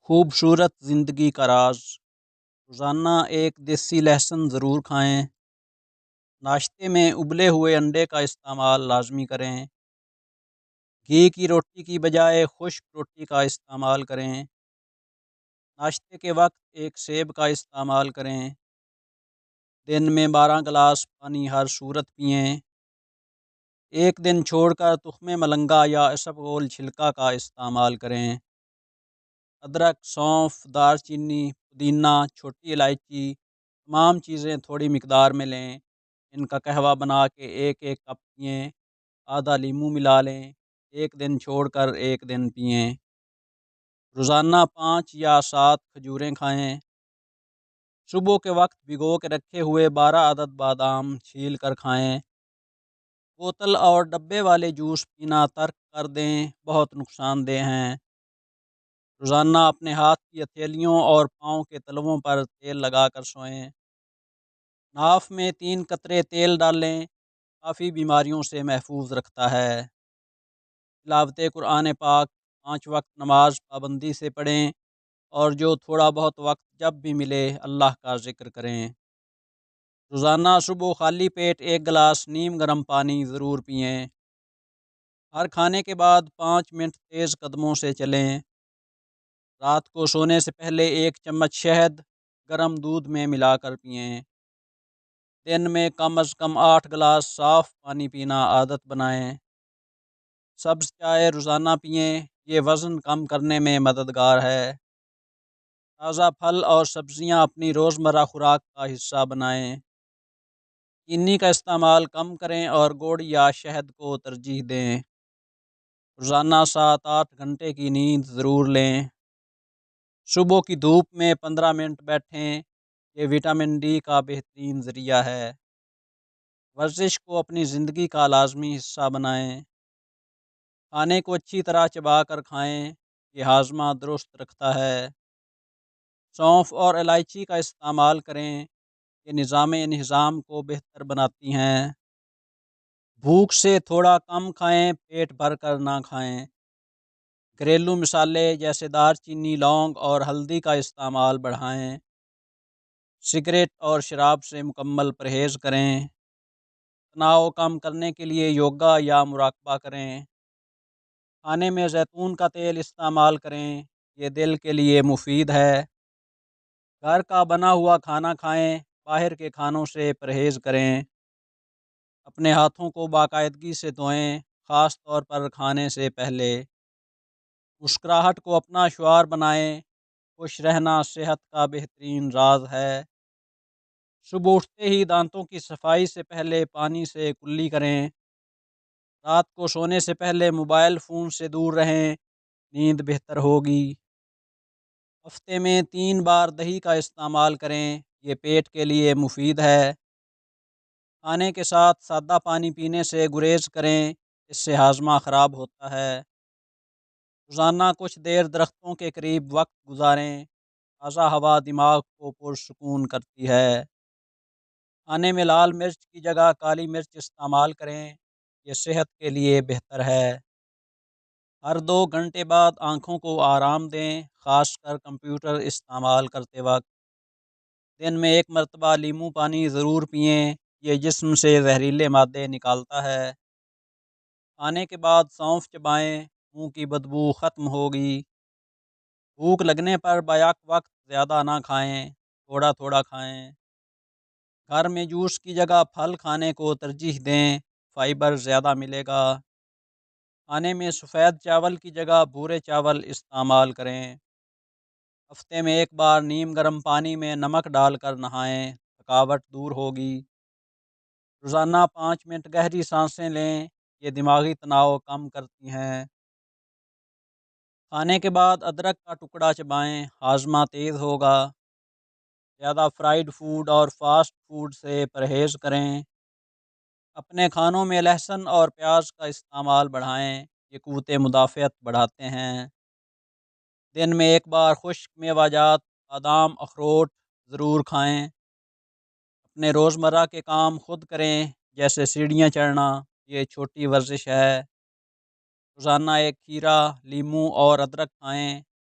خوبصورت زندگی کا راز۔ روزانہ ایک دیسی لہسن ضرور کھائیں۔ ناشتے میں ابلے ہوئے انڈے کا استعمال لازمی کریں۔ گھی کی روٹی کی بجائے خشک روٹی کا استعمال کریں۔ ناشتے کے وقت ایک سیب کا استعمال کریں۔ دن میں 12 گلاس پانی ہر صورت پئیں۔ ایک دن چھوڑ کر تخم ملنگا یا اسبگول چھلکا کا استعمال کریں۔ ادرک، سونف، دار چینی، پودینہ، چھوٹی الائچی تمام چیزیں تھوڑی مقدار میں لیں۔ ان کا قہوہ بنا کے ایک ایک کپ پئیں۔ آدھا لیموں ملا لیں۔ ایک دن چھوڑ کر ایک دن پئیں۔ روزانہ 5 یا 7 کھجوریں کھائیں۔ صبح کے وقت بھگو کے رکھے ہوئے 12 عدد بادام چھیل کر کھائیں۔ بوتل اور ڈبے والے جوس پینا ترک کر دیں، بہت نقصان دہ ہیں۔ روزانہ اپنے ہاتھ کی ہتھیلیوں اور پاؤں کے تلووں پر تیل لگا کر سوئیں۔ ناف میں 3 قطرے تیل ڈالیں، کافی بیماریوں سے محفوظ رکھتا ہے۔ تلاوت قرآن پاک 5 وقت نماز پابندی سے پڑھیں، اور جو تھوڑا بہت وقت جب بھی ملے اللہ کا ذکر کریں۔ روزانہ صبح خالی پیٹ 1 گلاس نیم گرم پانی ضرور پئیں۔ ہر کھانے کے بعد 5 منٹ تیز قدموں سے چلیں۔ رات کو سونے سے پہلے 1 چمچ شہد گرم دودھ میں ملا کر پئیں۔ دن میں کم از کم 8 گلاس صاف پانی پینا عادت بنائیں۔ سبز چائے روزانہ پئیں، یہ وزن کم کرنے میں مددگار ہے۔ تازہ پھل اور سبزیاں اپنی روزمرہ خوراک کا حصہ بنائیں۔ چینی کا استعمال کم کریں اور گڑ یا شہد کو ترجیح دیں۔ روزانہ 7-8 گھنٹے کی نیند ضرور لیں۔ صبح کی دھوپ میں 15 منٹ بیٹھیں، یہ وٹامن ڈی کا بہترین ذریعہ ہے۔ ورزش کو اپنی زندگی کا لازمی حصہ بنائیں۔ کھانے کو اچھی طرح چبا کر کھائیں، یہ ہاضمہ درست رکھتا ہے۔ سونف اور الائچی کا استعمال کریں، یہ نظام انہضام کو بہتر بناتی ہیں۔ بھوک سے تھوڑا کم کھائیں، پیٹ بھر کر نہ کھائیں۔ گھریلو مسالے جیسے دار چینی، لونگ اور ہلدی کا استعمال بڑھائیں۔ سگریٹ اور شراب سے مکمل پرہیز کریں۔ تناؤ کم کرنے کے لیے یوگا یا مراقبہ کریں۔ کھانے میں زیتون کا تیل استعمال کریں، یہ دل کے لیے مفید ہے۔ گھر کا بنا ہوا کھانا کھائیں، باہر کے کھانوں سے پرہیز کریں۔ اپنے ہاتھوں کو باقاعدگی سے دھوئیں، خاص طور پر کھانے سے پہلے۔ مسکراہٹ کو اپنا شعار بنائیں، خوش رہنا صحت کا بہترین راز ہے۔ صبح اٹھتے ہی دانتوں کی صفائی سے پہلے پانی سے کلی کریں۔ رات کو سونے سے پہلے موبائل فون سے دور رہیں، نیند بہتر ہوگی۔ ہفتے میں 3 بار دہی کا استعمال کریں، یہ پیٹ کے لیے مفید ہے۔ کھانے کے ساتھ سادہ پانی پینے سے گریز کریں، اس سے ہاضمہ خراب ہوتا ہے۔ روزانہ کچھ دیر درختوں کے قریب وقت گزاریں، تازہ ہوا دماغ کو پرسکون کرتی ہے۔ کھانے میں لال مرچ کی جگہ کالی مرچ استعمال کریں، یہ صحت کے لیے بہتر ہے۔ ہر 2 گھنٹے بعد آنکھوں کو آرام دیں، خاص کر کمپیوٹر استعمال کرتے وقت۔ دن میں 1 مرتبہ لیموں پانی ضرور پئیں، یہ جسم سے زہریلے مادے نکالتا ہے۔ کھانے کے بعد سونف چبائیں، منہ کی بدبو ختم ہوگی۔ بھوک لگنے پر بیک وقت زیادہ نہ کھائیں، تھوڑا تھوڑا کھائیں۔ گھر میں جوس کی جگہ پھل کھانے کو ترجیح دیں، فائبر زیادہ ملے گا۔ کھانے میں سفید چاول کی جگہ بھورے چاول استعمال کریں۔ ہفتے میں 1 بار نیم گرم پانی میں نمک ڈال کر نہائیں، تھکاوٹ دور ہوگی۔ روزانہ 5 منٹ گہری سانسیں لیں، یہ دماغی تناؤ کم کرتی ہیں۔ کھانے کے بعد ادرک کا ٹکڑا چبائیں، ہاضمہ تیز ہوگا۔ زیادہ فرائیڈ فوڈ اور فاسٹ فوڈ سے پرہیز کریں۔ اپنے کھانوں میں لہسن اور پیاز کا استعمال بڑھائیں، یہ قوت مدافعت بڑھاتے ہیں۔ دن میں 1 بار خشک میوہ جات، بادام، اخروٹ ضرور کھائیں۔ اپنے روزمرہ کے کام خود کریں، جیسے سیڑھیاں چڑھنا، یہ چھوٹی ورزش ہے۔ روزانہ 1 کھیرا، لیموں اور ادرک کھائیں،